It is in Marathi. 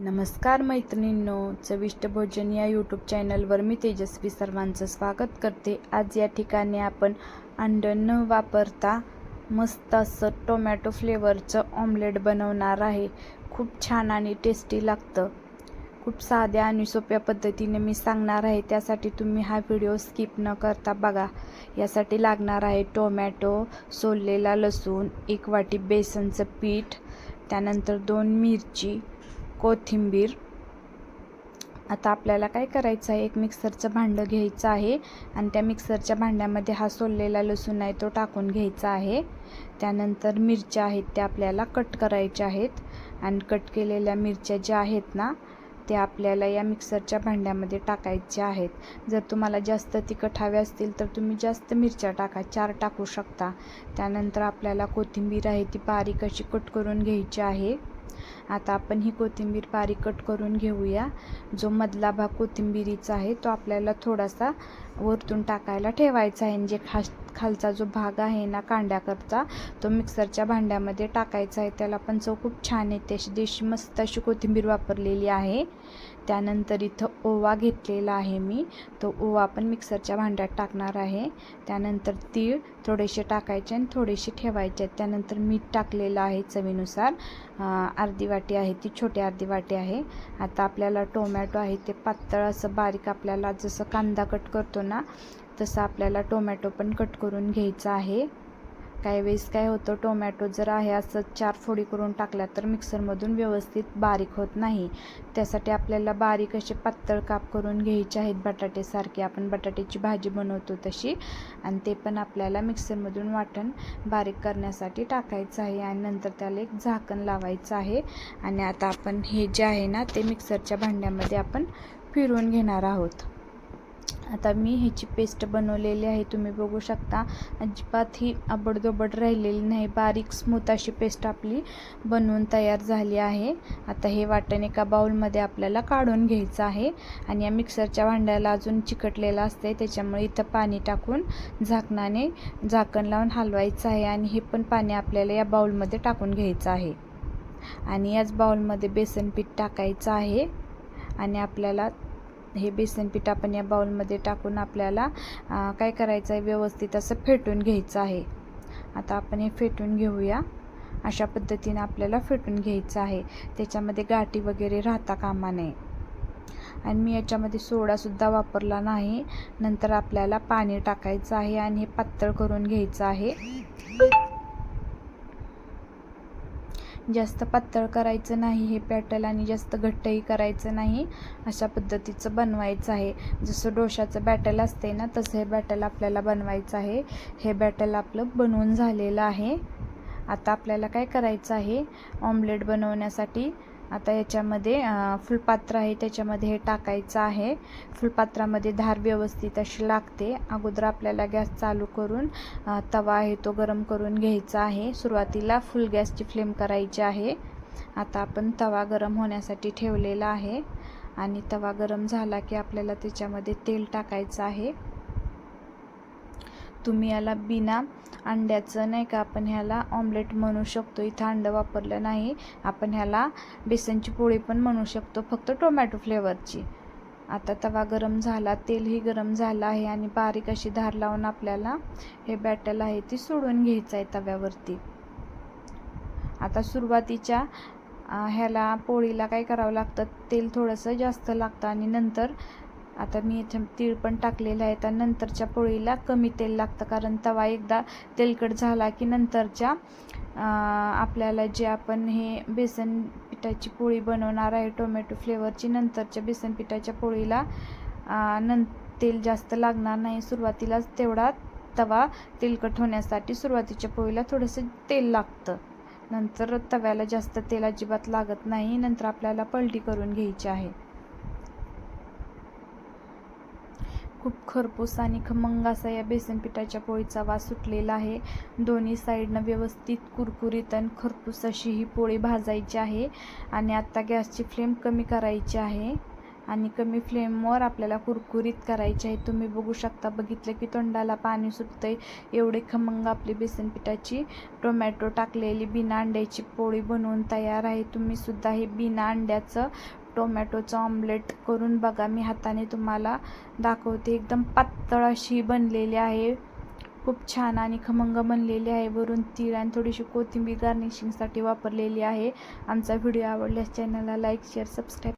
नमस्कार मैत्रिणींनो, चविष्ट भोजन या यूट्यूब चॅनलवर मी तेजस्वी सर्वांचं स्वागत करते। आज या ठिकाणी आपण अंड न वापरता मस्त असं टोमॅटो फ्लेवरचं ऑमलेट बनवणार आहे। खूप छान आणि टेस्टी लागतं। खूप साध्या आणि सोप्या पद्धतीने मी सांगणार आहे, त्यासाठी तुम्ही हा व्हिडिओ स्किप न करता बघा। यासाठी लागणार आहे टोमॅटो, सोललेला लसूण, 1 वाटी बेसनचं पीठ, त्यानंतर 2 मिरची, कोथिंबीर। आता आपल्याला काय करायचं आहे, एक मिक्सरचं भांडं घ्यायचं आहे आणि त्या मिक्सरच्या भांड्यामध्ये हा सोललेला लसूण आहे तो टाकून घ्यायचा आहे। त्यानंतर मिरच्या आहेत त्या आपल्याला कट करायच्या आहेत आणि कट केलेल्या मिरच्या ज्या आहेत ना ते आपल्याला या मिक्सरच्या भांड्यामध्ये टाकायच्या आहेत। जर तुम्हाला जास्त तिखट हवे असतील तर तुम्ही जास्त मिरच्या टाका, 4 टाकू शकता। त्यानंतर आपल्याला कोथिंबीर आहे ती बारीक अशी कट करून घ्यायची आहे। आता आपण ही कोथिंबीर बारीक कट करून घेऊया। जो मधला भाग कोथिंबीरीचा आहे तो आपल्याला थोडासा वरतून टाकायला ठेवायचा आहे। जे खालचा जो भाग आहे ना कांड्याकरता तो मिक्सरच्या भांड्यामध्ये टाकायचा आहे। त्याला पण चव खूप छान येते। अशी देशी मस्त अशी कोथिंबीर वापरलेली आहे। त्यानंतर इथं ओवा घेतलेला आहे मी, तो ओवा पण मिक्सरच्या भांड्यात टाकणार आहे। त्यानंतर तीळ थोडेसे टाकायचे आणि थोडेसे ठेवायचे। त्यानंतर मीठ टाकलेलं आहे चवीनुसार, अर्धी वाटी आहे ती, छोटी अर्धी वाटी आहे। आता आपल्याला टोमॅटो आहे ते पातळ असं बारीक, आपल्याला जसं कांदा कट करतो ना तसं आपल्याला टोमॅटो पण कट करून घ्यायचा आहे। काही वेळेस काय होतं, टोमॅटो जर आहे असं 4 फोडी करून टाकल्या तर मिक्सरमधून व्यवस्थित बारीक होत नाही। त्यासाठी आपल्याला बारीक असे पातळ काप करून घ्यायचे आहेत, बटाट्यासारखे, आपण बटाट्याची भाजी बनवतो तशी। आणि ते पण आपल्याला मिक्सरमधून वाटण बारीक करण्यासाठी टाकायचं आहे आणि नंतर त्याला एक झाकण लावायचं आहे। आणि आता आपण हे जे आहे ना ते मिक्सरच्या भांड्यामध्ये आपण फिरवून घेणार आहोत। आता मी ह्याची पेस्ट बनवलेली आहे, तुम्ही बघू शकता। अजिबात ही आबडधोबड राहिलेली नाही, बारीक स्मूथ अशी पेस्ट आपली बनवून तयार झाली आहे। आता हे वाटण एका बाउलमध्ये आपल्याला काढून घ्यायचं आहे आणि या मिक्सरच्या भांड्याला अजून चिकटलेलं असते, त्याच्यामुळे इथं पाणी टाकून झाकणाने झाकण लावून हलवायचं आहे आणि हे पण पाणी आपल्याला या बाउलमध्ये टाकून घ्यायचं आहे। आणि याच बाउलमध्ये बेसन पीठ टाकायचं आहे आणि आपल्याला हे बेसन पीठ आपण या बाउलमध्ये टाकून आपल्याला काय करायचं आहे, व्यवस्थित असं फेटून घ्यायचं आहे। आता आपण हे फेटून घेऊया। अशा पद्धतीने आपल्याला फेटून घ्यायचं आहे, त्याच्यामध्ये गाठी वगैरे राहता कामा नये। आणि मी याच्यामध्ये सोडासुद्धा वापरला नाही। नंतर आपल्याला पाणी टाकायचं आहे आणि हे पातळ करून घ्यायचं आहे। जास्त पातळ करायचं नाही हे बॅटर आणि जास्त घट्टही करायचं नाही, अशा पद्धतीचं बनवायचं आहे। जसं डोशाचं बॅटर असते ना तसं हे बॅटर आपल्याला बनवायचं आहे। हे बॅटर आपलं बनवून झालेलं आहे। आता आपल्याला काय करायचं आहे, ऑमलेट बनवण्यासाठी आता याच्यामध्ये फुलपात्र आहे त्याच्यामध्ये हे टाकायचं आहे। फुलपात्रामध्ये धार व्यवस्थित अशी लागते। अगोदर आपल्याला गॅस चालू करून तवा आहे तो गरम करून घ्यायचा आहे। सुरुवातीला फुल गॅसची फ्लेम करायची आहे। आता आपण तवा गरम होण्यासाठी ठेवलेला आहे आणि तवा गरम झाला की आपल्याला त्याच्यामध्ये तेल टाकायचं आहे। तुम्ही याला बिना अंड्याचं नाही का, आपण ह्याला ऑमलेट म्हणू शकतो। इथं अंड वापरलं नाही, आपण ह्याला बेसनची पोळी पण म्हणू शकतो, फक्त टोमॅटो फ्लेवरची। आता तवा गरम झाला, तेलही गरम झालं आहे आणि बारीक अशी धार लावून आपल्याला हे बॅटर आहे ती सोडून घ्यायचं आहे तव्यावरती। आता सुरुवातीच्या ह्याला पोळीला काय करावं लागतं, तेल थोडंसं जास्त लागतं आणि नंतर आता मी इथे तीळ पण टाकलेलं आहे, तर नंतरच्या पोळीला कमी तेल लागतं, कारण तवा एकदा तेलकट झाला की नंतरच्या आपल्याला जे आपण हे बेसन पिठाची पोळी बनवणार आहे टोमॅटो फ्लेवरची, नंतरच्या बेसन पिठाच्या पोळीला तेल जास्त लागणार नाही। सुरुवातीलाच तेवढा तवा तेलकट होण्यासाठी सुरुवातीच्या पोळीला थोडंसं तेल लागतं, नंतर तव्याला जास्त तेल अजिबात लागत नाही। नंतर आपल्याला पलटी करून घ्यायची आहे। खूप खरपूस आणि खमंग असा या बेसन पिठाच्या पोळीचा वास सुटलेला आहे। दोन्ही साईडनं व्यवस्थित कुरकुरीत आणि खरपूस अशी ही पोळी भाजायची आहे। आणि आता गॅसची फ्लेम कमी करायची आहे आणि कमी फ्लेमवर आपल्याला कुरकुरीत करायचे आहे. तुम्ही बघू शकता, बघितलं की तोंडाला पाणी सुटतंय. एवढे खमंग आपली बेसन पिठाची टोमॅटो टाकलेली बिना अंड्याची पोळी बनवून तयार आहे. तुम्ही सुद्धा हे बिना अंड्याचं टोमॅटोचं ऑमलेट करून बघा. मी हाताने तुम्हाला दाखवते. एकदम पातळ अशी बनलेली आहे. खूप छान आणि खमंग बनलेली आहे. वरून तीळ आणि थोडीशी कोथिंबीर गार्निशिंगसाठी वापरलेली आहे. आमचा व्हिडिओ आवडल्यास चॅनलला लाईक, शेअर, सबस्क्राईब